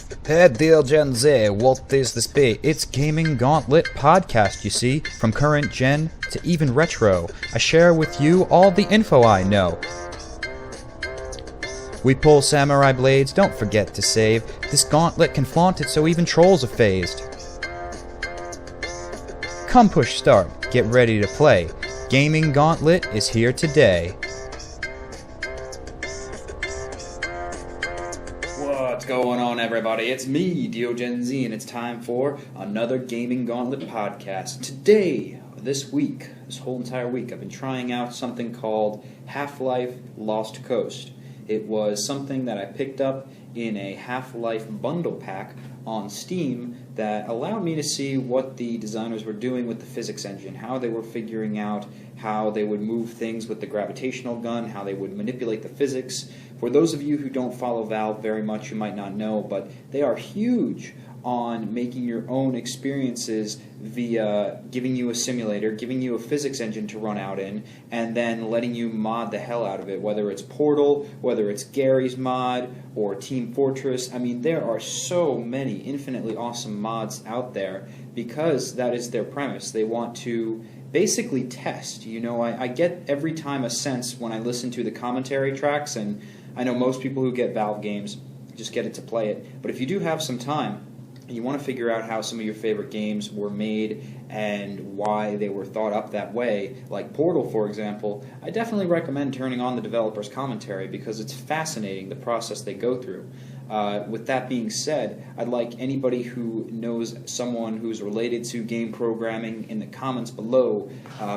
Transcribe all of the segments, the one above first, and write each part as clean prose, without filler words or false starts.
Hey DeoGenZ, what is this be? It's Gaming Gauntlet podcast, you see. From current gen to even retro, I share with you all the info I know. We pull samurai blades, don't forget to save. This gauntlet can flaunt it so even trolls are phased. Come push start, get ready to play. Gaming Gauntlet is here today. What's going on, everybody? It's me, DeoGenZ, and it's time for another Gaming Gauntlet podcast. Today, this whole entire week, I've been trying out something called Half-Life Lost Coast. It was something that I picked up in a Half-Life bundle pack on Steam that allowed me to see what the designers were doing with the physics engine, how they were figuring out how they would move things with the gravitational gun, how they would manipulate the physics. For those of you who don't follow Valve very much, you might not know, but they are huge on making your own experiences via giving you a simulator, giving you a physics engine to run out in, and then letting you mod the hell out of it, whether it's Portal, whether it's Gary's mod, or Team Fortress. I mean, there are so many infinitely awesome mods out there because that is their premise. They want to basically test. You know, I get every time a sense when I listen to the commentary tracks, and I know most people who get Valve games just get it to play it, but if you do have some time, you want to figure out how some of your favorite games were made and why they were thought up that way, like Portal, for example, I definitely recommend turning on the developer's commentary because it's fascinating, the process they go through. With that being said, I'd like anybody who knows someone who's related to game programming in the comments below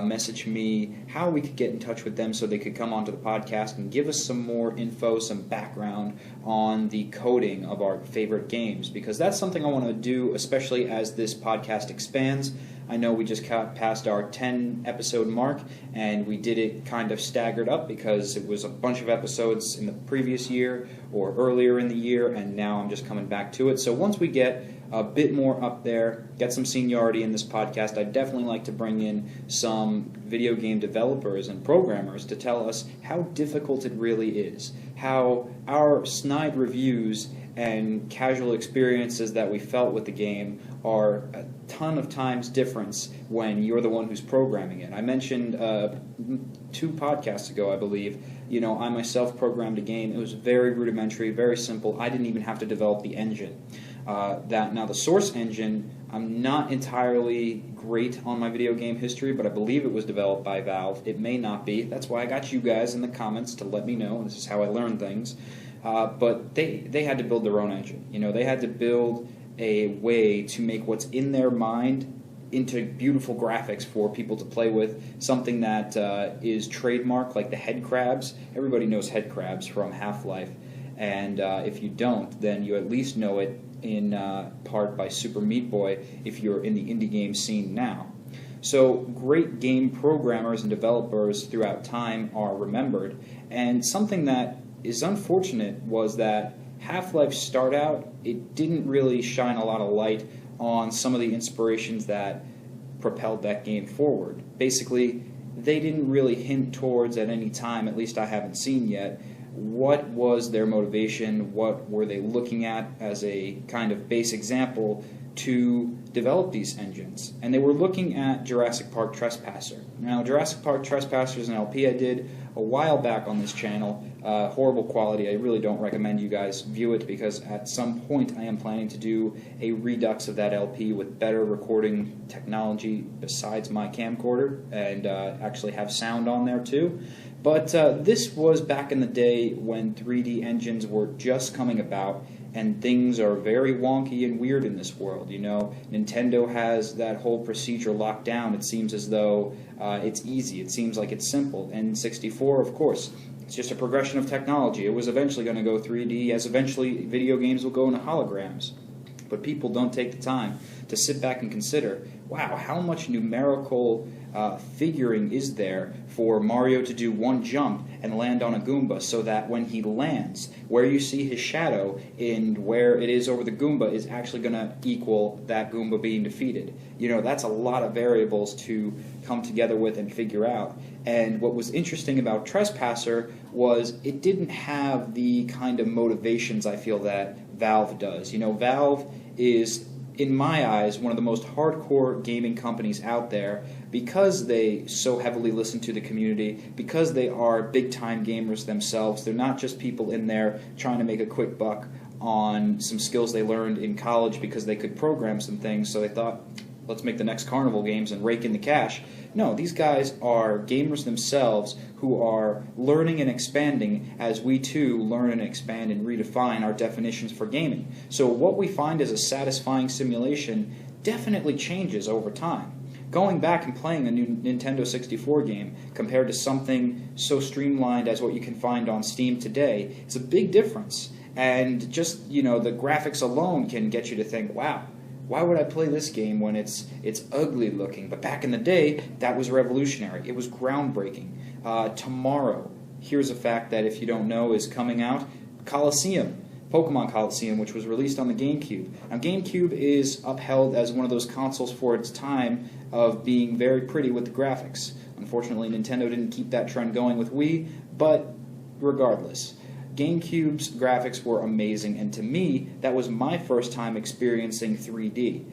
message me how we could get in touch with them so they could come onto the podcast and give us some more info, some background on the coding of our favorite games, because that's something I want to do, especially as this podcast expands. I know we just got past our 10-episode mark, and we did it kind of staggered up because it was a bunch of episodes in the previous year or earlier in the year, and now I'm just coming back to it. So once we get a bit more up there, get some seniority in this podcast, I'd definitely like to bring in some video game developers and programmers to tell us how difficult it really is, how our snide reviews and casual experiences that we felt with the game are a ton of times difference when you're the one who's programming it. I mentioned 2 podcasts ago, I believe, you know, I myself programmed a game. It was very rudimentary, very simple. I didn't even have to develop the engine. Now the source engine, I'm not entirely great on my video game history, but I believe it was developed by Valve. It may not be. That's why I got you guys in the comments to let me know. This is how I learn things. But they had to build their own engine. You know, they had to build a way to make what's in their mind into beautiful graphics for people to play with, something that is trademark, like the head crabs. Everybody knows head crabs from Half-Life, and if you don't, then you at least know it in part by Super Meat Boy if you're in the indie game scene now. So great game programmers and developers throughout time are remembered, and something that is unfortunate was that Half-Life start out, it didn't really shine a lot of light on some of the inspirations that propelled that game forward. Basically, they didn't really hint towards at any time, at least I haven't seen yet, what was their motivation, what were they looking at as a kind of base example to develop these engines. And they were looking at Jurassic Park Trespasser. Now, Jurassic Park Trespasser is an LP I did a while back on this channel. Horrible quality. I really don't recommend you guys view it because at some point I am planning to do a redux of that LP with better recording technology besides my camcorder and actually have sound on there too. But this was back in the day when 3D engines were just coming about, and things are very wonky and weird in this world. You know, Nintendo has that whole procedure locked down. It seems as though it's easy. It seems like it's simple. And 64, of course, it's just a progression of technology. It was eventually going to go 3D, as eventually video games will go into holograms. But people don't take the time to sit back and consider, wow, how much numerical figuring is there for Mario to do one jump and land on a Goomba so that when he lands, where you see his shadow and where it is over the Goomba is actually going to equal that Goomba being defeated. You know, that's a lot of variables to come together with and figure out. And what was interesting about Trespasser was it didn't have the kind of motivations I feel that Valve does. You know, Valve is, in my eyes, one of the most hardcore gaming companies out there because they so heavily listen to the community, because they are big-time gamers themselves. They're not just people in there trying to make a quick buck on some skills they learned in college because they could program some things, so they thought, let's make the next Carnival games and rake in the cash. No, these guys are gamers themselves who are learning and expanding as we too learn and expand and redefine our definitions for gaming. So what we find as a satisfying simulation definitely changes over time. Going back and playing a new Nintendo 64 game compared to something so streamlined as what you can find on Steam today, it's a big difference. And just, you know, the graphics alone can get you to think, wow, why would I play this game when it's ugly looking? But back in the day, that was revolutionary. It was groundbreaking. Tomorrow, here's a fact that if you don't know is coming out, Pokemon Coliseum, which was released on the GameCube. Now, GameCube is upheld as one of those consoles for its time of being very pretty with the graphics. Unfortunately, Nintendo didn't keep that trend going with Wii, but regardless, GameCube's graphics were amazing, and to me, that was my first time experiencing 3D.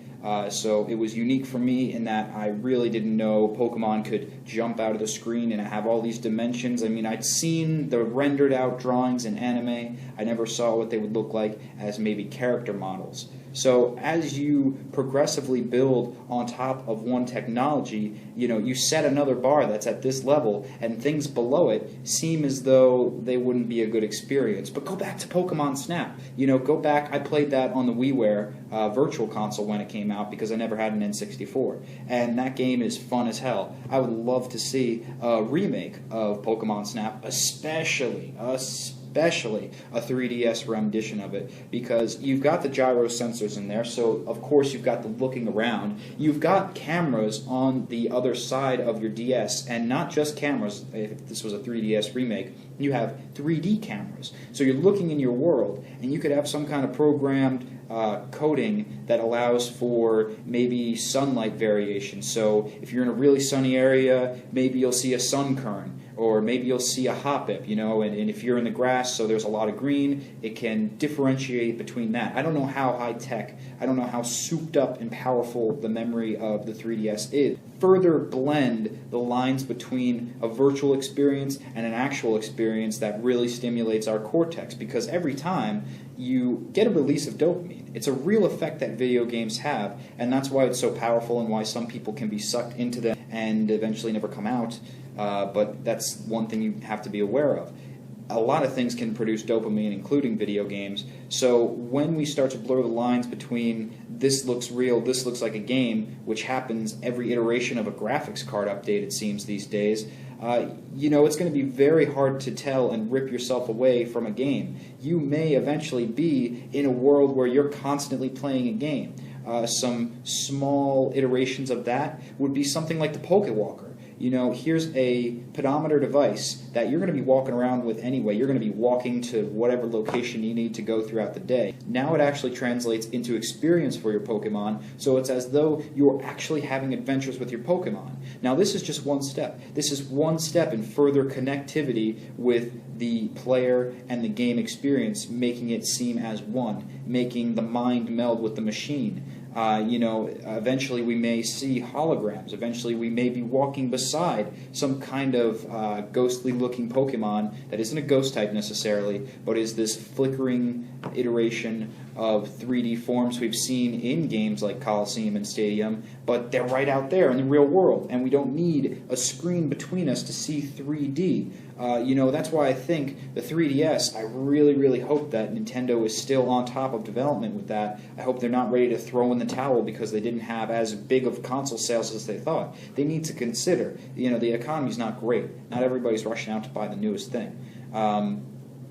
So it was unique for me in that I really didn't know Pokemon could jump out of the screen and have all these dimensions. I mean, I'd seen the rendered out drawings in anime. I never saw what they would look like as maybe character models. So as you progressively build on top of one technology, you know, you set another bar that's at this level, and things below it seem as though they wouldn't be a good experience. But go back to Pokemon Snap. You know, go back. I played that on the WiiWare Virtual Console when it came out because I never had an N64, and that game is fun as hell. I would love to see a remake of Pokemon Snap, especially a 3DS rendition of it, because you've got the gyro sensors in there, so of course you've got the looking around. You've got cameras on the other side of your DS, and not just cameras. If this was a 3DS remake, you have 3D cameras. So you're looking in your world, and you could have some kind of programmed coding that allows for maybe sunlight variation. So if you're in a really sunny area, maybe you'll see a sun kern, or maybe you'll see a hoppip, you know, and if you're in the grass, so there's a lot of green, it can differentiate between that. I don't know how high-tech, I don't know how souped up and powerful the memory of the 3DS is. Further blend the lines between a virtual experience and an actual experience that really stimulates our cortex, because every time you get a release of dopamine, it's a real effect that video games have, and that's why it's so powerful and why some people can be sucked into them and eventually never come out. But that's one thing you have to be aware of. A lot of things can produce dopamine, including video games. So when we start to blur the lines between this looks real, this looks like a game, which happens every iteration of a graphics card update, it seems, these days, you know, it's going to be very hard to tell and rip yourself away from a game. You may eventually be in a world where you're constantly playing a game. Some small iterations of that would be something like the Pokewalker. You know, here's a pedometer device that you're going to be walking around with anyway. You're going to be walking to whatever location you need to go throughout the day. Now it actually translates into experience for your Pokemon, so it's as though you're actually having adventures with your Pokemon. Now this is just one step. This is one step in further connectivity with the player and the game experience, making it seem as one, making the mind meld with the machine. You know, eventually we may see holograms. Eventually we may be walking beside some kind of ghostly-looking Pokemon that isn't a ghost type necessarily, but is this flickering iteration of 3D forms we've seen in games like Coliseum and Stadium, but they're right out there in the real world, and we don't need a screen between us to see 3D. You know, that's why I think the 3DS, I really, really hope that Nintendo is still on top of development with that. I hope they're not ready to throw in the towel because they didn't have as big of console sales as they thought. They need to consider, you know, the economy's not great. Not everybody's rushing out to buy the newest thing.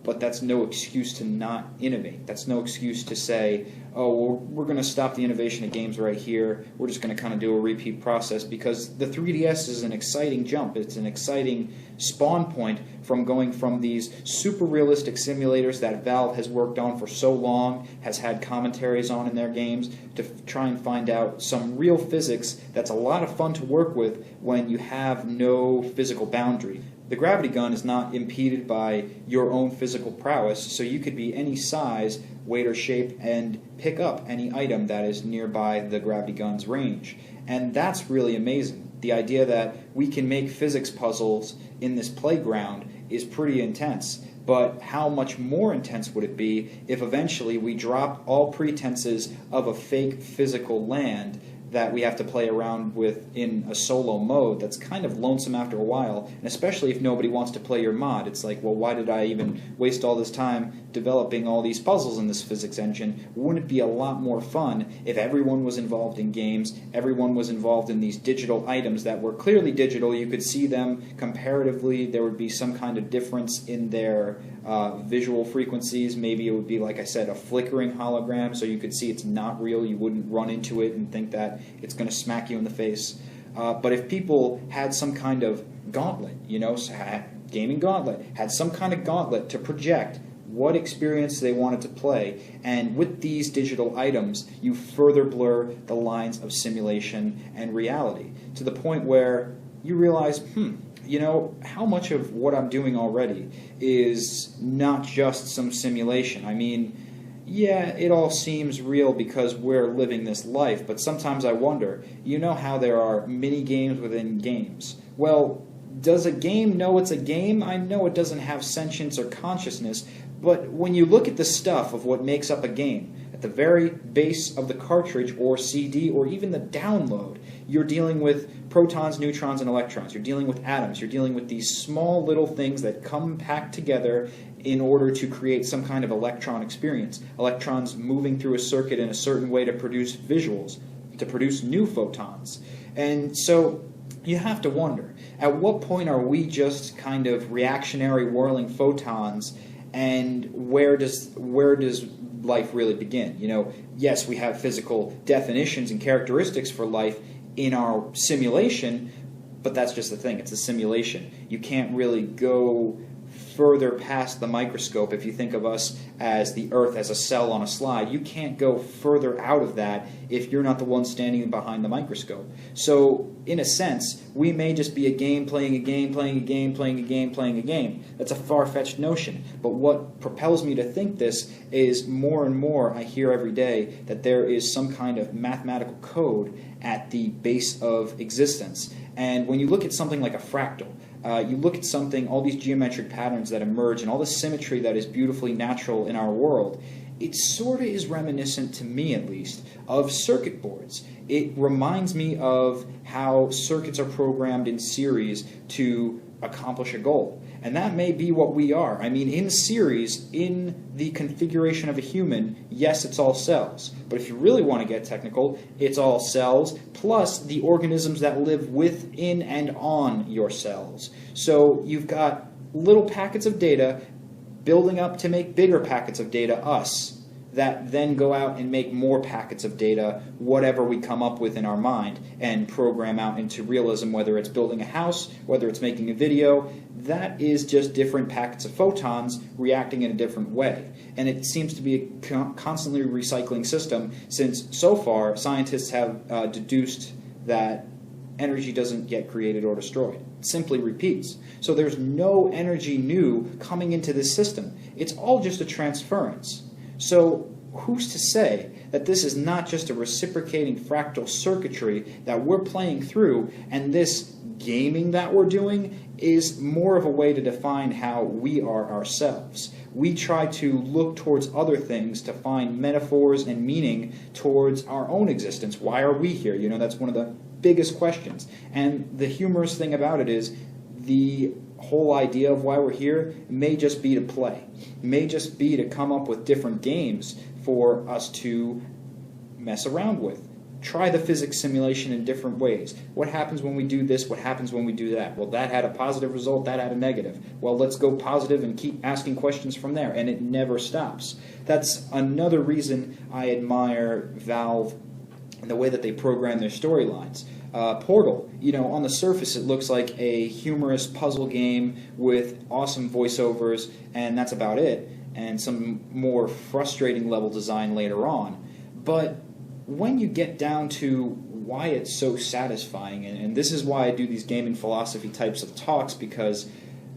But that's no excuse to not innovate. That's no excuse to say, oh, well, we're going to stop the innovation of games right here. We're just going to kind of do a repeat process, because the 3DS is an exciting jump. It's an exciting spawn point from going from these super realistic simulators that Valve has worked on for so long, has had commentaries on in their games, to try and find out some real physics that's a lot of fun to work with when you have no physical boundary. the gravity gun is not impeded by your own physical prowess, so you could be any size, weight, or shape and pick up any item that is nearby the gravity gun's range. And that's really amazing. The idea that we can make physics puzzles in this playground is pretty intense. But how much more intense would it be if eventually we dropped all pretenses of a fake physical land that we have to play around with in a solo mode that's kind of lonesome after a while, and especially if nobody wants to play your mod. It's like, well, why did I even waste all this time developing all these puzzles in this physics engine? Wouldn't it be a lot more fun if everyone was involved in games, everyone was involved in these digital items that were clearly digital, you could see them comparatively, there would be some kind of difference in their visual frequencies. Maybe it would be, like I said, a flickering hologram, so you could see it's not real, you wouldn't run into it and think that it's going to smack you in the face. But if people had some kind of gauntlet, gaming gauntlet, had some kind of gauntlet to project what experience they wanted to play, and with these digital items, you further blur the lines of simulation and reality to the point where you realize, how much of what I'm doing already is not just some simulation. I mean, yeah, it all seems real because we're living this life, but sometimes I wonder, how there are mini games within games? Well, does a game know it's a game? I know it doesn't have sentience or consciousness, but when you look at the stuff of what makes up a game, at the very base of the cartridge or CD or even the download, you're dealing with protons, neutrons, and electrons. You're dealing with atoms. You're dealing with these small little things that come packed together in order to create some kind of electron experience. Electrons moving through a circuit in a certain way to produce visuals, to produce new photons. And so you have to wonder, at what point are we just kind of reactionary whirling photons, and where does life really begin? Yes, we have physical definitions and characteristics for life in our simulation, but that's just the thing. It's a simulation. You can't really go further past the microscope. If you think of us as the Earth as a cell on a slide, you can't go further out of that if you're not the one standing behind the microscope. So, in a sense, we may just be a game playing a game, playing a game, playing a game, playing a game. That's a far-fetched notion. But what propels me to think this is more and more I hear every day that there is some kind of mathematical code at the base of existence. And when you look at something like a fractal, you look at something, all these geometric patterns that emerge and all the symmetry that is beautifully natural in our world, it sort of is reminiscent, to me at least, of circuit boards. It reminds me of how circuits are programmed in series to accomplish a goal. And that may be what we are. I mean, in series, in the configuration of a human, yes, it's all cells. But if you really want to get technical, it's all cells plus the organisms that live within and on your cells. So you've got little packets of data building up to make bigger packets of data, us, that then go out and make more packets of data, whatever we come up with in our mind, and program out into realism, whether it's building a house, whether it's making a video. That is just different packets of photons reacting in a different way. And it seems to be a constantly recycling system, since so far scientists have deduced that energy doesn't get created or destroyed. It simply repeats. So there's no energy new coming into this system. It's all just a transference. So who's to say that this is not just a reciprocating fractal circuitry that we're playing through, and this gaming that we're doing is more of a way to define how we are ourselves. We try to look towards other things to find metaphors and meaning towards our own existence. Why are we here? That's one of the biggest questions. And the humorous thing about it is the whole idea of why we're here may just be to play, may just be to come up with different games for us to mess around with. Try the physics simulation in different ways. What happens when we do this? What happens when we do that? Well, that had a positive result, that had a negative. Well, let's go positive and keep asking questions from there, and it never stops. That's another reason I admire Valve and the way that they program their storylines. Portal, on the surface it looks like a humorous puzzle game with awesome voiceovers, and that's about it, and some more frustrating level design later on. But when you get down to why it's so satisfying, and this is why I do these gaming philosophy types of talks, because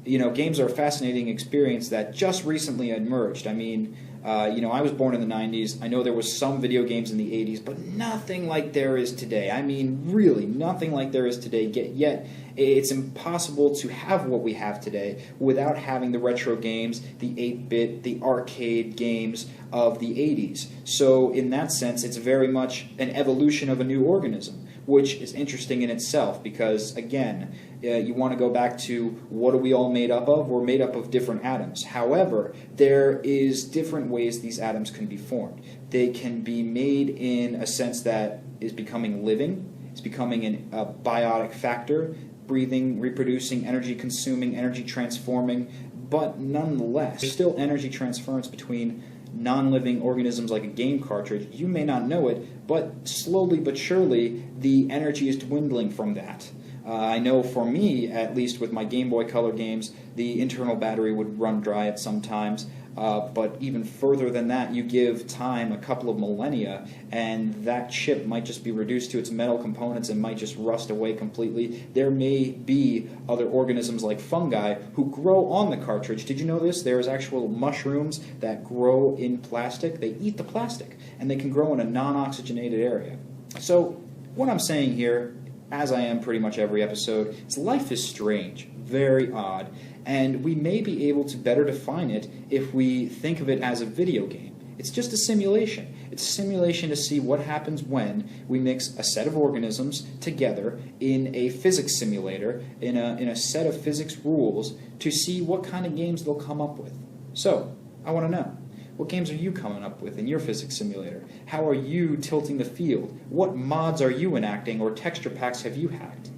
games are a fascinating experience that just recently emerged. I mean, I was born in the 90s. I know there was some video games in the 80s, but nothing like there is today. I mean, really, nothing like there is today. Yet, it's impossible to have what we have today without having the retro games, the 8-bit, the arcade games of the 80s. So, in that sense, it's very much an evolution of a new organism, which is interesting in itself because, again, you want to go back to what are we all made up of? We're made up of different atoms. However, there is different ways these atoms can be formed. They can be made in a sense that is becoming living. It's becoming a biotic factor, breathing, reproducing, energy consuming, energy transforming, but nonetheless, there's still energy transference between non-living organisms like a game cartridge. You may not know it, but slowly but surely the energy is dwindling from that. I know for me, at least with my Game Boy Color games, the internal battery would run dry at some times. But even further than that, you give time a couple of millennia, and that chip might just be reduced to its metal components and might just rust away completely. There may be other organisms like fungi who grow on the cartridge. Did you know this? There's actual mushrooms that grow in plastic. They eat the plastic, and they can grow in a non-oxygenated area. So what I'm saying here, as I am pretty much every episode, is life is strange, very odd, and we may be able to better define it if we think of it as a video game. It's just a simulation. It's a simulation to see what happens when we mix a set of organisms together in a physics simulator, in a set of physics rules, to see what kind of games they'll come up with. So, I want to know, what games are you coming up with in your physics simulator? How are you tilting the field? What mods are you enacting or texture packs have you hacked?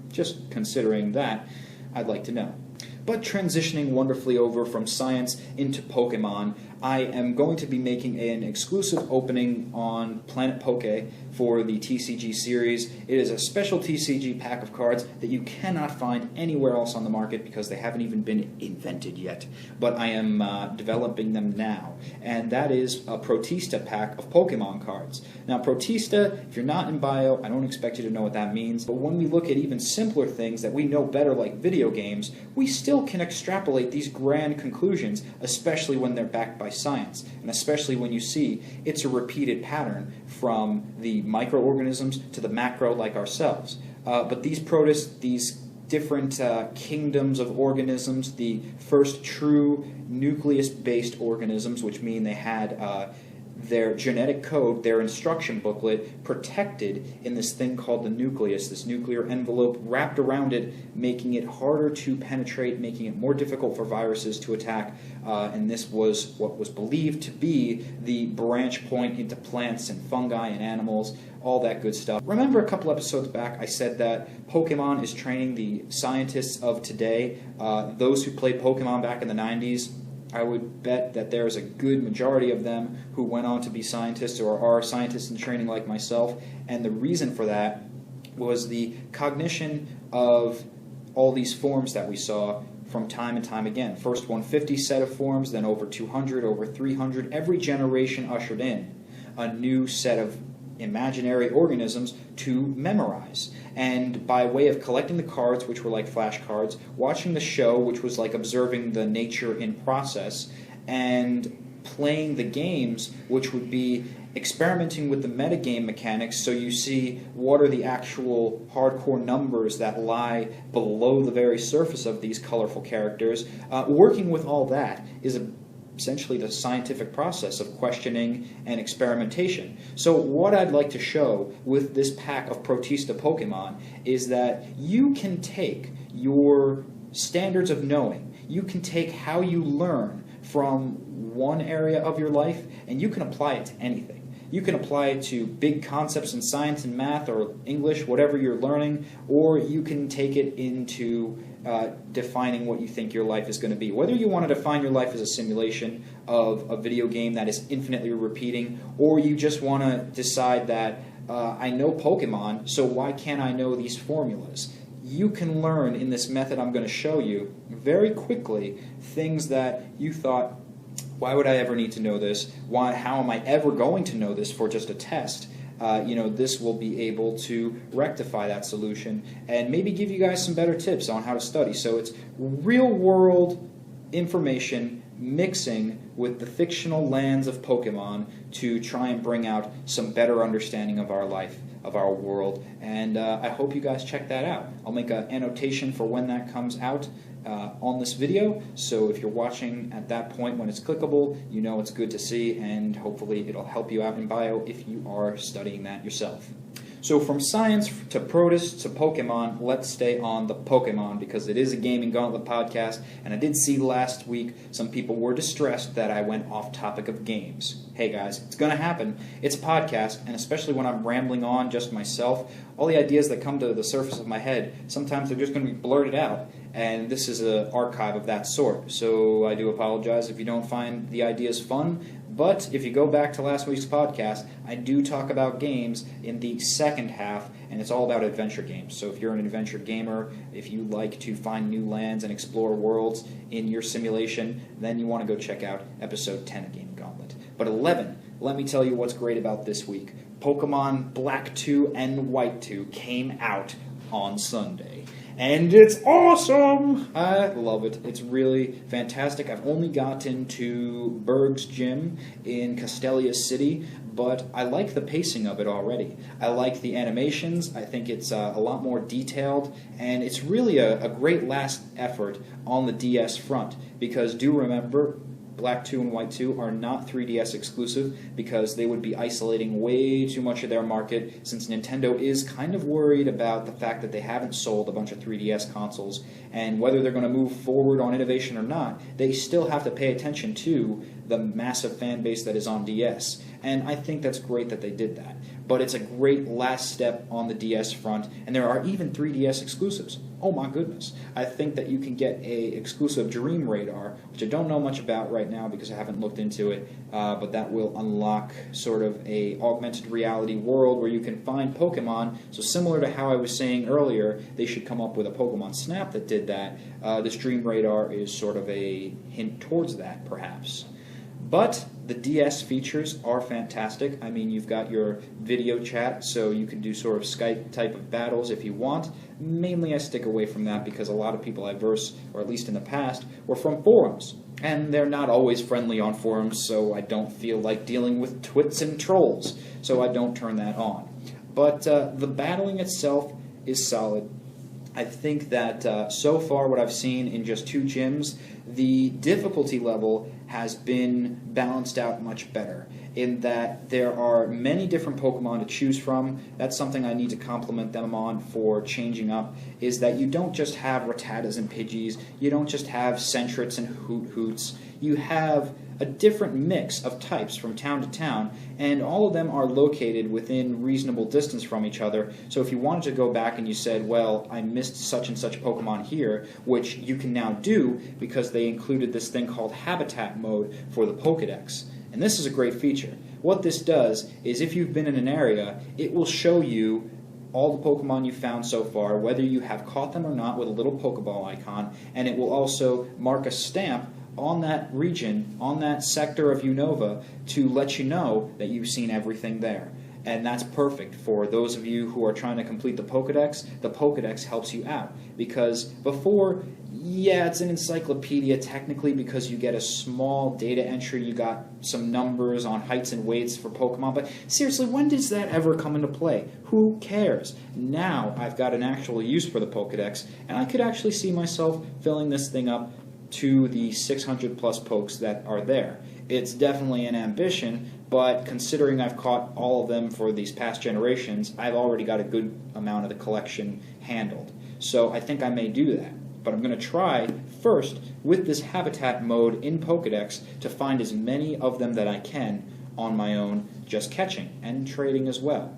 Just considering that, I'd like to know. But transitioning wonderfully over from science into Pokemon, I am going to be making an exclusive opening on Planet Poke for the TCG series. It is a special TCG pack of cards that you cannot find anywhere else on the market because they haven't even been invented yet. But I am developing them now. And that is a Protista pack of Pokemon cards. Now, Protista, if you're not in bio, I don't expect you to know what that means. But when we look at even simpler things that we know better, like video games, we still can extrapolate these grand conclusions, especially when they're backed by science, and especially when you see it's a repeated pattern from the microorganisms to the macro like ourselves. But these protists, these different kingdoms of organisms, the first true nucleus-based organisms, which mean they had their genetic code, their instruction booklet, protected in this thing called the nucleus, this nuclear envelope wrapped around it, making it harder to penetrate, making it more difficult for viruses to attack, and this was what was believed to be the branch point into plants and fungi and animals, all that good stuff. Remember a couple episodes back I said that Pokemon is training the scientists of today, those who played Pokemon back in the 90s. I would bet that there's a good majority of them who went on to be scientists or are scientists in training like myself, and the reason for that was the cognition of all these forms that we saw from time and time again. First 150 set of forms, then over 200, over 300. Every generation ushered in a new set of imaginary organisms to memorize. And by way of collecting the cards, which were like flashcards, watching the show, which was like observing the nature in process, and playing the games, which would be experimenting with the metagame mechanics, so you see what are the actual hardcore numbers that lie below the very surface of these colorful characters. Working with all that is essentially the scientific process of questioning and experimentation. So what I'd like to show with this pack of Protista Pokemon is that you can take your standards of knowing, you can take how you learn from one area of your life, and you can apply it to anything. You can apply it to big concepts in science and math or English, whatever you're learning, or you can take it into defining what you think your life is going to be. Whether you want to define your life as a simulation of a video game that is infinitely repeating, or you just want to decide that I know Pokemon, so why can't I know these formulas? You can learn in this method I'm going to show you very quickly things that you thought, why would I ever need to know this? How am I ever going to know this for just a test? this will be able to rectify that solution and maybe give you guys some better tips on how to study. So it's real-world information mixing with the fictional lands of Pokemon to try and bring out some better understanding of our life, of our world, and I hope you guys check that out. I'll make an annotation for when that comes out on this video, so if you're watching at that point when it's clickable, you know it's good to see, and hopefully it'll help you out in bio if you are studying that yourself. So from science to Protus to Pokemon, let's stay on the Pokemon because it is a Gaming Gauntlet podcast, and I did see last week some people were distressed that I went off topic of games. Hey guys, it's going to happen. It's a podcast, and especially when I'm rambling on just myself, all the ideas that come to the surface of my head, sometimes they're just going to be blurted out, and this is an archive of that sort. So I do apologize if you don't find the ideas fun, but if you go back to last week's podcast, I do talk about games in the second half, and it's all about adventure games. So if you're an adventure gamer, if you like to find new lands and explore worlds in your simulation, then you want to go check out episode 10 of Gaming Gauntlet. But 11, let me tell you what's great about this week. Pokemon Black 2 and White 2 came out on Sunday. And it's awesome! I love it. It's really fantastic. I've only gotten to Berg's Gym in Castelia City, but I like the pacing of it already. I like the animations. I think it's a lot more detailed, and it's really a great last effort on the DS front, because do remember, Black 2 and White 2 are not 3DS exclusive because they would be isolating way too much of their market, since Nintendo is kind of worried about the fact that they haven't sold a bunch of 3DS consoles, and whether they're going to move forward on innovation or not, they still have to pay attention to the massive fan base that is on DS. And I think that's great that they did that. But it's a great last step on the DS front, and there are even 3DS exclusives. Oh my goodness. I think that you can get a exclusive Dream Radar, which I don't know much about right now because I haven't looked into it, but that will unlock sort of a augmented reality world where you can find Pokemon. So similar to how I was saying earlier, they should come up with a Pokemon Snap that did that. This Dream Radar is sort of a hint towards that, perhaps. But the DS features are fantastic. I mean, you've got your video chat, so you can do sort of Skype type of battles if you want. Mainly I stick away from that because a lot of people I verse, or at least in the past, were from forums. And they're not always friendly on forums, so I don't feel like dealing with twits and trolls, so I don't turn that on. But the battling itself is solid. I think that so far what I've seen in just 2 gyms, the difficulty level has been balanced out much better, in that there are many different Pokemon to choose from. That's something I need to compliment them on for changing up, is that you don't just have Rattatas and Pidgeys, you don't just have Sentrets and Hoots, you have a different mix of types from town to town, and all of them are located within reasonable distance from each other. So if you wanted to go back and you said, well, I missed such and such Pokemon here, which you can now do because they included this thing called Habitat Mode for the Pokedex. And this is a great feature. What this does is if you've been in an area, it will show you all the Pokemon you've found so far, whether you have caught them or not, with a little Pokeball icon, and it will also mark a stamp on that region, on that sector of Unova, to let you know that you've seen everything there. And that's perfect for those of you who are trying to complete the Pokedex. The Pokedex helps you out, because before, yeah, it's an encyclopedia technically because you get a small data entry, you got some numbers on heights and weights for Pokemon, but seriously, when does that ever come into play? Who cares? Now I've got an actual use for the Pokedex, and I could actually see myself filling this thing up to the 600 plus pokes that are there. It's definitely an ambition, but considering I've caught all of them for these past generations, I've already got a good amount of the collection handled. So I think I may do that. But I'm going to try first with this Habitat Mode in Pokedex to find as many of them that I can on my own, just catching and trading as well.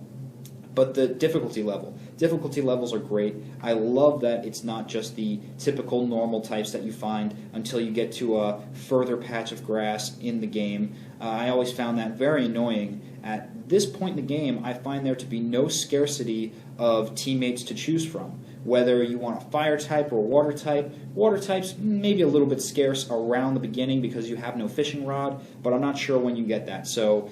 But the difficulty levels are great. I love that it's not just the typical normal types that you find until you get to a further patch of grass in the game. I always found that very annoying. At this point in the game, I find there to be no scarcity of teammates to choose from, whether you want a fire type or a water type. Water type's maybe a little bit scarce around the beginning because you have no fishing rod, but I'm not sure when you get that. So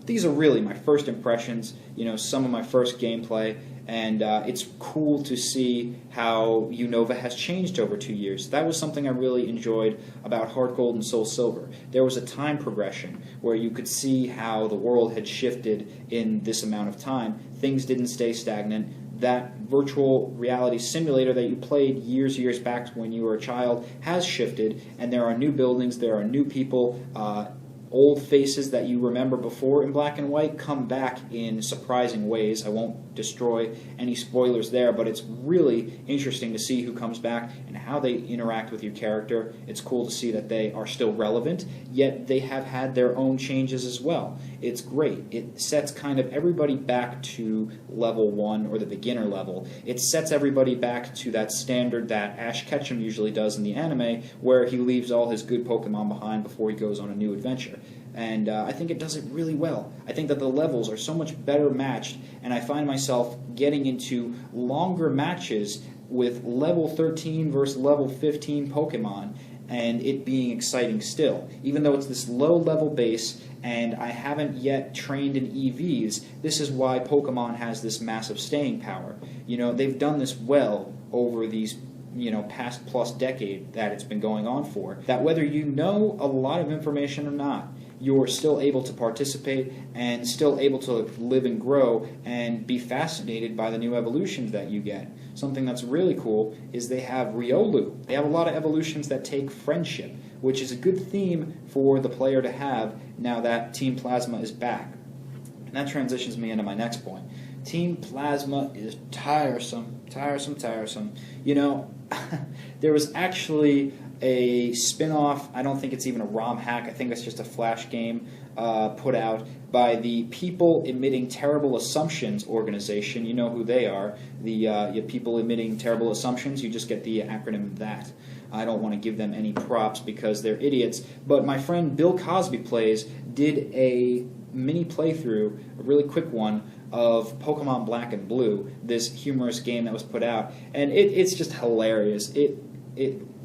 these are really my first impressions, some of my first gameplay, and it's cool to see how Unova has changed over 2 years. That was something I really enjoyed about Heart Gold and Soul Silver. There was a time progression where you could see how the world had shifted in this amount of time. Things didn't stay stagnant. That virtual reality simulator that you played years back when you were a child has shifted, and there are new buildings, there are new people, old faces that you remember before in black and white come back in surprising ways. I won't destroy any spoilers there, but it's really interesting to see who comes back and how they interact with your character. It's cool to see that they are still relevant, yet they have had their own changes as well. It's great. It sets kind of everybody back to level 1 or the beginner level. It sets everybody back to that standard that Ash Ketchum usually does in the anime, where he leaves all his good Pokemon behind before he goes on a new adventure. And I think it does it really well. I think that the levels are so much better matched, and I find myself getting into longer matches with level 13 versus level 15 Pokemon, and it being exciting still. Even though it's this low-level base, and I haven't yet trained in EVs, this is why Pokemon has this massive staying power. They've done this well over these past plus decade that it's been going on for, that whether you know a lot of information or not, you're still able to participate and still able to live and grow and be fascinated by the new evolutions that you get. Something that's really cool is they have Riolu. They have a lot of evolutions that take friendship, which is a good theme for the player to have now that Team Plasma is back. And that transitions me into my next point. Team Plasma is tiresome. There was actually a spin-off, I don't think it's even a ROM hack, I think it's just a flash game put out by the People Emitting Terrible Assumptions organization. You know who they are, the People Emitting Terrible Assumptions. You just get the acronym that. I don't want to give them any props because they're idiots, but my friend Bill Cosby Plays did a mini playthrough, a really quick one, of Pokemon Black and Blue, this humorous game that was put out, and it's just hilarious. It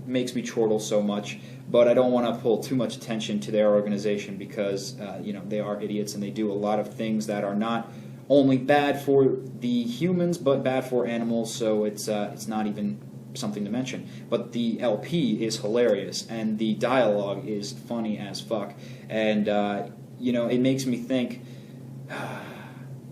makes me chortle so much, but I don't want to pull too much attention to their organization because they are idiots and they do a lot of things that are not only bad for the humans but bad for animals, so it's not even something to mention. But the LP is hilarious and the dialogue is funny as fuck, and it makes me think,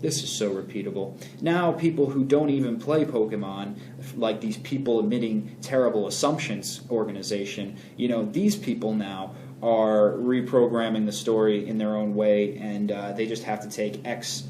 this is so repeatable. Now people who don't even play Pokemon, like these People Emitting Terrible Assumptions organization, these people now are reprogramming the story in their own way, and they just have to take X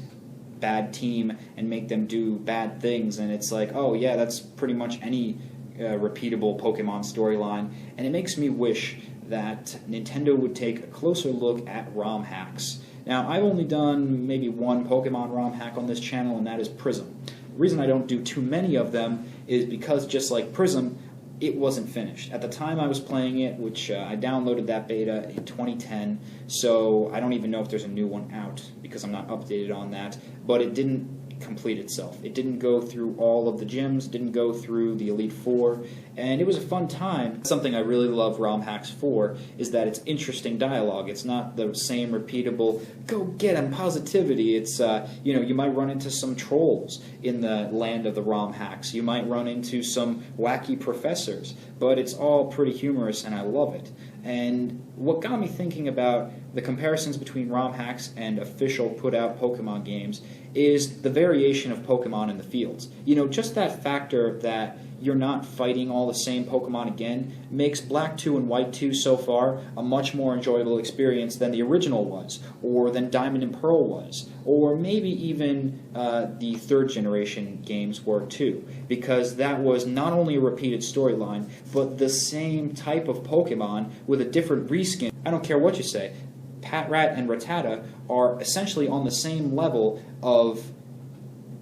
bad team and make them do bad things, and it's like, oh yeah, that's pretty much any repeatable Pokemon storyline, and it makes me wish that Nintendo would take a closer look at ROM hacks. Now, I've only done maybe one Pokemon ROM hack on this channel, and that is Prism. The reason I don't do too many of them is because, just like Prism, it wasn't finished. At the time I was playing it, which I downloaded that beta in 2010, so I don't even know if there's a new one out, because I'm not updated on that, but it didn't complete itself. It didn't go through all of the gyms, didn't go through the Elite Four, and it was a fun time. Something I really love ROM hacks for is that it's interesting dialogue. It's not the same repeatable, go get 'em positivity. It's, you might run into some trolls in the land of the ROM hacks. You might run into some wacky professors, but it's all pretty humorous, and I love it. And what got me thinking about the comparisons between ROM hacks and official put-out Pokemon games is the variation of Pokemon in the fields. Just that factor that you're not fighting all the same Pokemon again makes Black 2 and White 2 so far a much more enjoyable experience than the original was, or than Diamond and Pearl was, or maybe even the third generation games were too, because that was not only a repeated storyline, but the same type of Pokemon with a different reskin. I don't care what you say. Patrat and Rattata are essentially on the same level of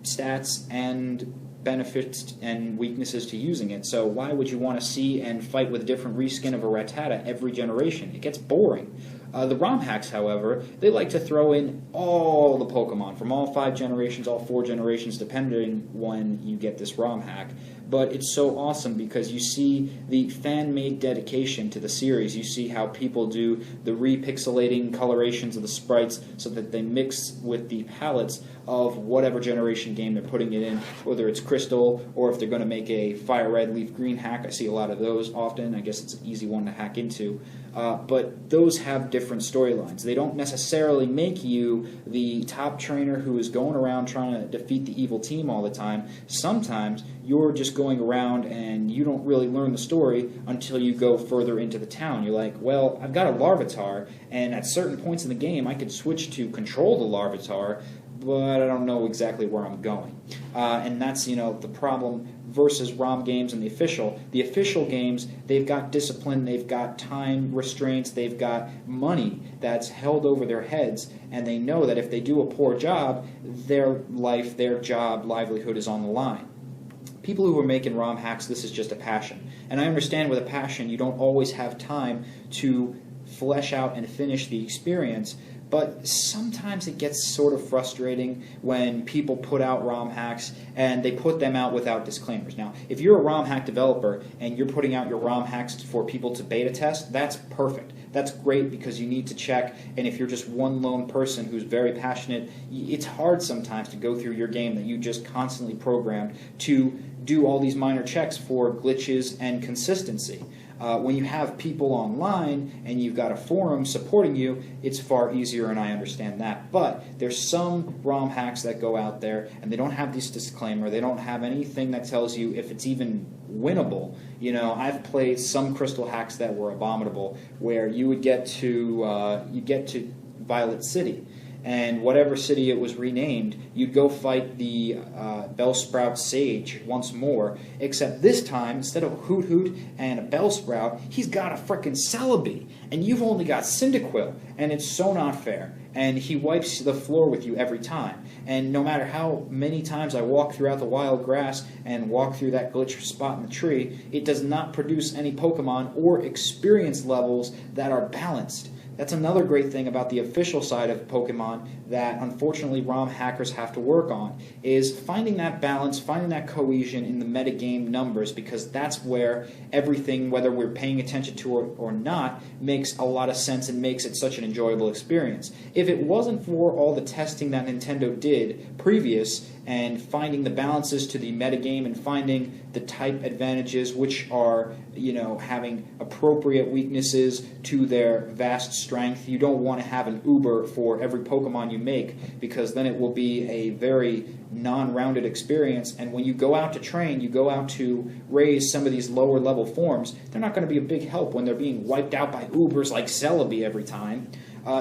stats and benefits and weaknesses to using it. So why would you want to see and fight with a different reskin of a Rattata every generation? It gets boring. The ROM hacks, however, they like to throw in all the Pokemon from all 5 generations, all 4 generations, depending when you get this ROM hack. But it's so awesome because you see the fan-made dedication to the series. You see how people do the repixelating colorations of the sprites so that they mix with the palettes of whatever generation game they're putting it in, whether it's Crystal or if they're going to make a Fire Red, Leaf Green hack. I see a lot of those often. I guess it's an easy one to hack into. But those have different storylines. They don't necessarily make you the top trainer who is going around trying to defeat the evil team all the time. Sometimes you're just going around and you don't really learn the story until you go further into the town. You're like, well, I've got a Larvitar, and at certain points in the game I could switch to control the Larvitar, but I don't know exactly where I'm going. And that's, the problem versus ROM games and the official. The official games, they've got discipline, they've got time restraints, they've got money that's held over their heads, and they know that if they do a poor job, their life, their job, livelihood is on the line. People who are making ROM hacks, this is just a passion. And I understand with a passion, you don't always have time to flesh out and finish the experience, but sometimes it gets sort of frustrating when people put out ROM hacks and they put them out without disclaimers. Now, if you're a ROM hack developer and you're putting out your ROM hacks for people to beta test, that's perfect. That's great because you need to check, and if you're just one lone person who's very passionate, it's hard sometimes to go through your game that you just constantly programmed to do all these minor checks for glitches and consistency. When you have people online and you've got a forum supporting you, it's far easier, and I understand that. But there's some ROM hacks that go out there, and they don't have this disclaimer. They don't have anything that tells you if it's even winnable. I've played some Crystal hacks that were abominable, where you would get to Violet City, and whatever city it was renamed, you'd go fight the Bellsprout Sage once more, except this time, instead of Hoot Hoot and a Bellsprout, he's got a frickin' Celebi, and you've only got Cyndaquil, and it's so not fair. And he wipes the floor with you every time. And no matter how many times I walk throughout the wild grass and walk through that glitch spot in the tree, it does not produce any Pokemon or experience levels that are balanced. That's another great thing about the official side of Pokemon that unfortunately ROM hackers have to work on, is finding that balance, finding that cohesion in the metagame numbers, because that's where everything, whether we're paying attention to it or not, makes a lot of sense and makes it such an enjoyable experience. If it wasn't for all the testing that Nintendo did previous and finding the balances to the metagame and finding the type advantages, which are, having appropriate weaknesses to their vast strength. You don't want to have an Uber for every Pokemon you make, because then it will be a very non-rounded experience, and when you go out to train, you go out to raise some of these lower level forms, they're not going to be a big help when they're being wiped out by Ubers like Celebi every time.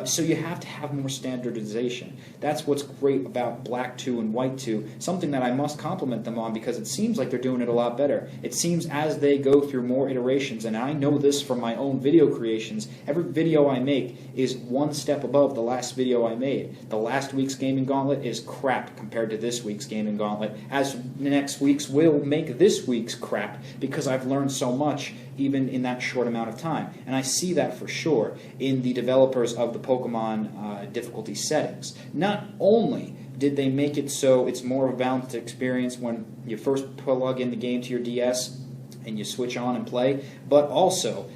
So you have to have more standardization. That's what's great about Black 2 and White 2, something that I must compliment them on, because it seems like they're doing it a lot better. It seems as they go through more iterations, and I know this from my own video creations, every video I make is one step above the last video I made. The last week's Gaming Gauntlet is crap compared to this week's Gaming Gauntlet, as next week's will make this week's crap, because I've learned so much even in that short amount of time. And I see that for sure in the developers of the Pokemon difficulty settings. Not only did they make it so it's more of a balanced experience when you first plug in the game to your DS and you switch on and play, but also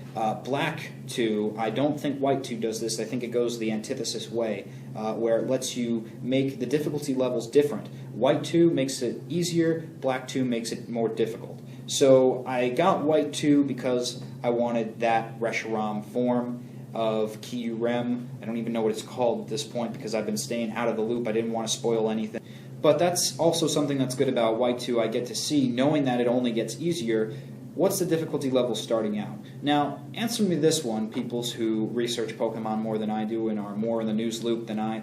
Black 2, I don't think White 2 does this. I think it goes the antithesis way, where it lets you make the difficulty levels different. White 2 makes it easier, Black 2 makes it more difficult. So I got White 2 because I wanted that Reshiram form of Kyurem. I don't even know what it's called at this point because I've been staying out of the loop. I didn't want to spoil anything. But that's also something that's good about White 2. I get to see, knowing that it only gets easier, what's the difficulty level starting out? Now, answer me this one, peoples who research Pokemon more than I do and are more in the news loop than I.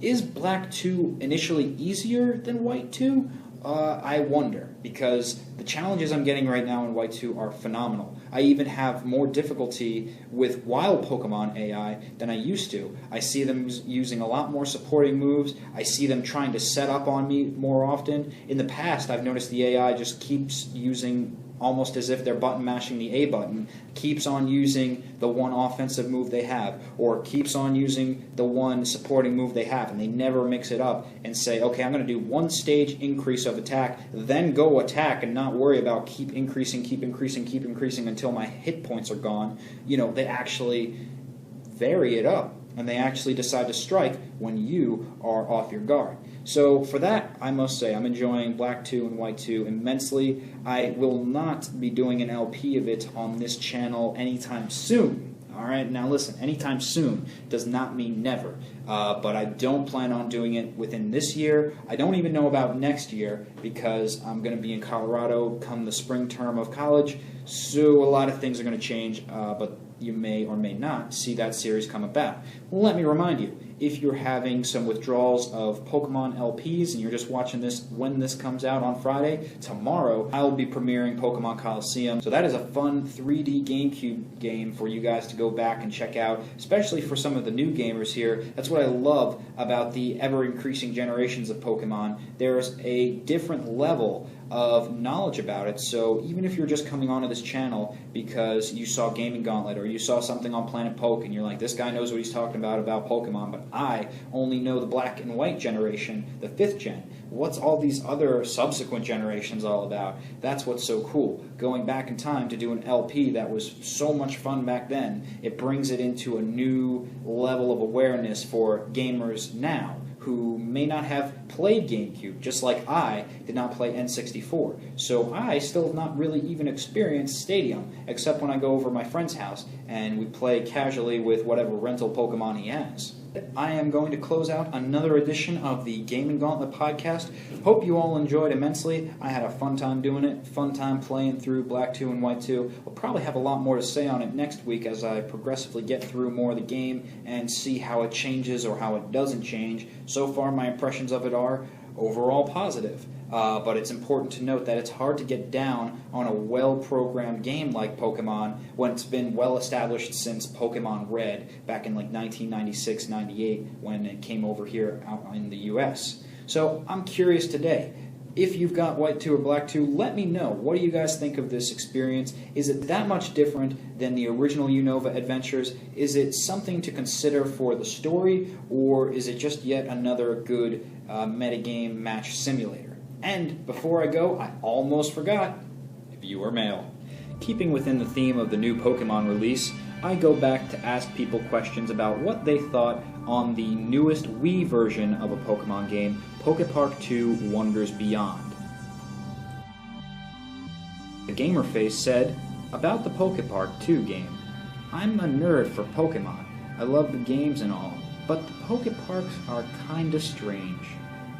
Is Black 2 initially easier than White 2? I wonder, because the challenges I'm getting right now in White 2 are phenomenal. I even have more difficulty with wild Pokemon AI than I used to. I see them using a lot more supporting moves. I see them trying to set up on me more often. In the past, I've noticed the AI just keeps using almost as if they're button mashing the A button, keeps on using the one offensive move they have, or keeps on using the one supporting move they have, and they never mix it up and say, okay, I'm going to do one stage increase of attack, then go attack and not worry about keep increasing until my hit points are gone. They actually vary it up, and they actually decide to strike when you are off your guard. So for that, I must say, I'm enjoying Black 2 and White 2 immensely. I will not be doing an LP of it on this channel anytime soon. All right, now listen, anytime soon does not mean never, but I don't plan on doing it within this year. I don't even know about next year because I'm going to be in Colorado come the spring term of college, so a lot of things are going to change, but you may or may not see that series come about. Well, let me remind you, if you're having some withdrawals of Pokemon LPs and you're just watching this when this comes out on Friday, tomorrow I'll be premiering Pokemon Coliseum. So that is a fun 3D GameCube game for you guys to go back and check out, especially for some of the new gamers here. That's what I love about the ever-increasing generations of Pokemon. There's a different level of knowledge about it, so even if you're just coming onto this channel because you saw Gaming Gauntlet or you saw something on Planet Poke and you're like, this guy knows what he's talking about Pokemon, but I only know the black and white generation, the 5th gen. What's all these other subsequent generations all about? That's what's so cool. Going back in time to do an LP that was so much fun back then, it brings it into a new level of awareness for gamers now who may not have played GameCube, just like I did not play N64. So I still have not really even experienced Stadium, except when I go over to my friend's house and we play casually with whatever rental Pokemon he has. I am going to close out another edition of the Gaming Gauntlet podcast. Hope you all enjoyed immensely. I had a fun time doing it, fun time playing through Black 2 and White 2. I'll probably have a lot more to say on it next week as I progressively get through more of the game and see how it changes or how it doesn't change. So far, my impressions of it are overall positive. But it's important to note that it's hard to get down on a well-programmed game like Pokemon when it's been well-established since Pokemon Red back in like 1996-98 when it came over here out in the US. So I'm curious today, if you've got White 2 or Black 2, let me know. What do you guys think of this experience? Is it that much different than the original Unova adventures? Is it something to consider for the story, or is it just yet another good metagame match simulator? And before I go, I almost forgot, viewer mail. Keeping within the theme of the new Pokemon release, I go back to ask people questions about what they thought on the newest Wii version of a Pokemon game, Pokepark 2 Wonders Beyond. The Gamerface said, about the Pokepark 2 game, I'm a nerd for Pokemon. I love the games and all, but the Pokeparks are kinda strange.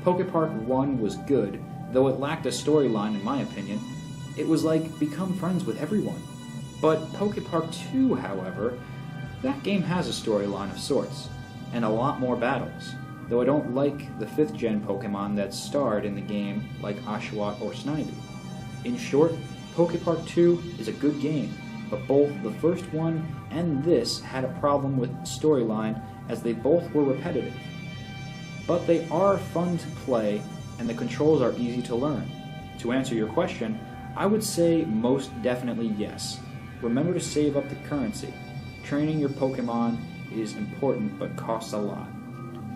Pokepark 1 was good, though it lacked a storyline in my opinion. It was like become friends with everyone. But Pokepark 2, however, that game has a storyline of sorts, and a lot more battles, though I don't like the 5th gen Pokemon that starred in the game like Oshawott or Snivy. In short, Pokepark 2 is a good game, but both the first one and this had a problem with storyline as they both were repetitive. But they are fun to play, and the controls are easy to learn. To answer your question, I would say most definitely yes. Remember to save up the currency. Training your Pokemon is important but costs a lot.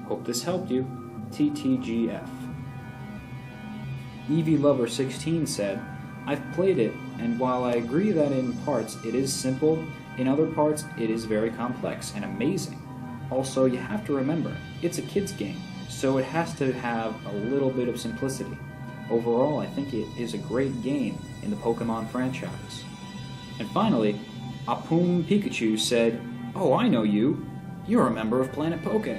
Hope this helped you. TTGF. EVLover16 said, I've played it, and while I agree that in parts it is simple, in other parts it is very complex and amazing. Also, you have to remember, it's a kid's game, so it has to have a little bit of simplicity. Overall, I think it is a great game in the Pokemon franchise. And finally, Apum Pikachu said, oh, I know you. You're a member of Planet Poke.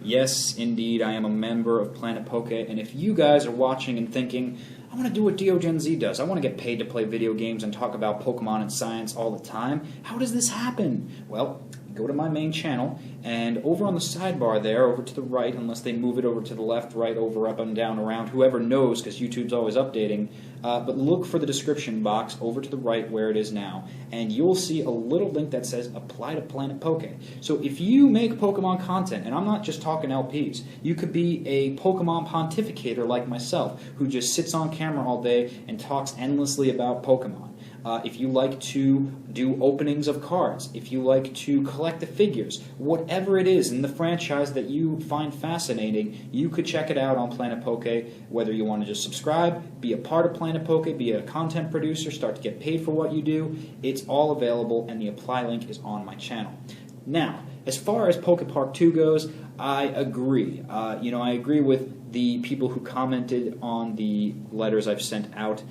Yes, indeed, I am a member of Planet Poke, and if you guys are watching and thinking, I want to do what DeoGenZ does, I want to get paid to play video games and talk about Pokemon and science all the time, how does this happen? Well, go to my main channel, and over on the sidebar there, over to the right, unless they move it over to the left, right, over, up, and down, around, whoever knows, because YouTube's always updating, but look for the description box over to the right where it is now, and you'll see a little link that says Apply to Planet Poke. So if you make Pokemon content, and I'm not just talking LPs, you could be a Pokemon pontificator like myself, who just sits on camera all day and talks endlessly about Pokemon. If you like to do openings of cards, if you like to collect the figures, whatever it is in the franchise that you find fascinating, you could check it out on Planet Poke, whether you want to just subscribe, be a part of Planet Poke, be a content producer, start to get paid for what you do. It's all available, and the apply link is on my channel. Now, as far as Poke Park 2 goes, I agree. I agree with the people who commented on the letters I've sent out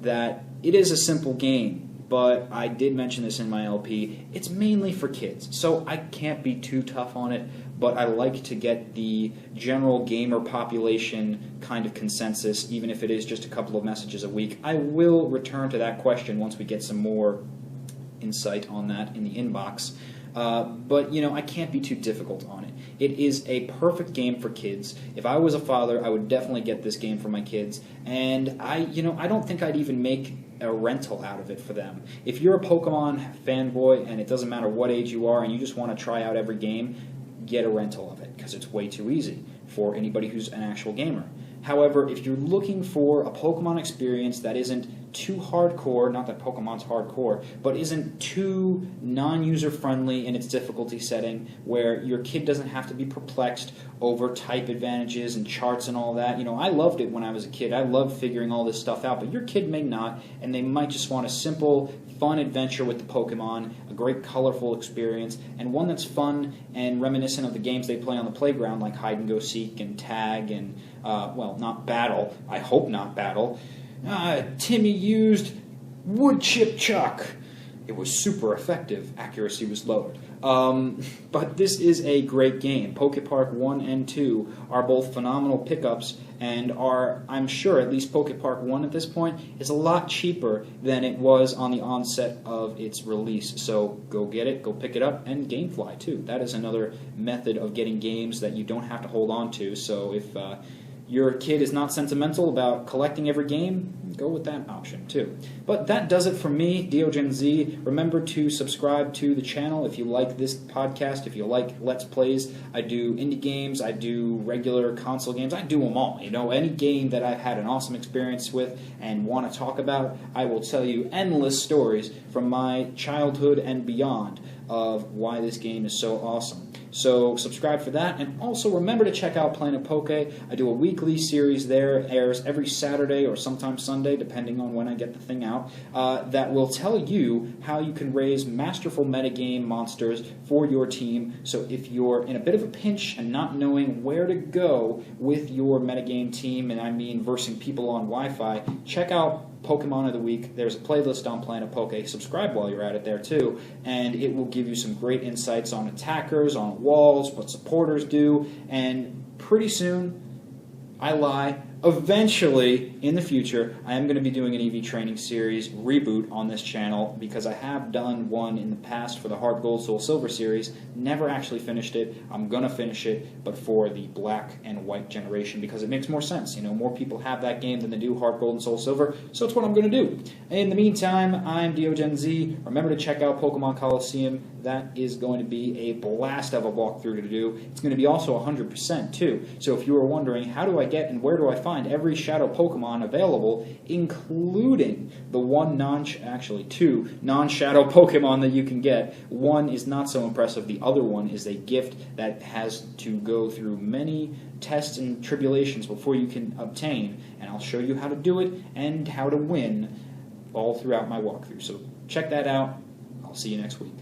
that it is a simple game, but I did mention this in my LP. It's mainly for kids, so I can't be too tough on it, but I like to get the general gamer population kind of consensus, even if it is just a couple of messages a week. I will return to that question once we get some more insight on that in the inbox. But I can't be too difficult on it. It is a perfect game for kids. If I was a father, I would definitely get this game for my kids. And I don't think I'd even make a rental out of it for them. If you're a Pokemon fanboy, and it doesn't matter what age you are, and you just want to try out every game, get a rental of it, because it's way too easy for anybody who's an actual gamer. However, if you're looking for a Pokemon experience that isn't too hardcore, not that Pokemon's hardcore, but isn't too non-user friendly in its difficulty setting, where your kid doesn't have to be perplexed over type advantages and charts and all that. I loved it when I was a kid. I loved figuring all this stuff out, but your kid may not, and they might just want a simple, fun adventure with the Pokemon, a great colorful experience, and one that's fun and reminiscent of the games they play on the playground, like hide and go seek and tag and not battle. I hope not battle. Timmy used wood chip chuck. It was super effective. Accuracy was lowered. But this is a great game. Poke Park 1 and 2 are both phenomenal pickups, and are, I'm sure, at least Poke Park 1 at this point, is a lot cheaper than it was on the onset of its release. So go get it, go pick it up, and Gamefly too. That is another method of getting games that you don't have to hold on to. So if your kid is not sentimental about collecting every game, go with that option too. But that does it for me, DeoGenZ. Remember to subscribe to the channel if you like this podcast, if you like Let's Plays. I do indie games, I do regular console games, I do them all. Any game that I've had an awesome experience with and want to talk about, I will tell you endless stories from my childhood and beyond of why this game is so awesome. So subscribe for that, and also remember to check out Planet Poke. I do a weekly series there. It airs every Saturday or sometimes Sunday, depending on when I get the thing out, that will tell you how you can raise masterful metagame monsters for your team. So if you're in a bit of a pinch and not knowing where to go with your metagame team, and I mean versing people on Wi-Fi, check out Pokemon of the Week. There's a playlist on Planet Poke. Subscribe while you're at it there too, and it will give you some great insights on attackers, on walls, what supporters do, and pretty soon, I lie, eventually, in the future, I am going to be doing an EV training series reboot on this channel, because I have done one in the past for the Hard Gold Soul Silver series, never actually finished it. I'm going to finish it, but for the black and white generation, because it makes more sense. More people have that game than they do Hard Gold and Soul Silver, so it's what I'm going to do. In the meantime, I'm DeoGenZ. Remember to check out Pokemon Coliseum. That is going to be a blast of a walkthrough to do. It's going to be also 100% too, so if you were wondering, how do I get and where do I find every Shadow Pokemon available, including the two non-Shadow Pokemon that you can get. One is not so impressive. The other one is a gift that has to go through many tests and tribulations before you can obtain, and I'll show you how to do it and how to win all throughout my walkthrough. So check that out. I'll see you next week.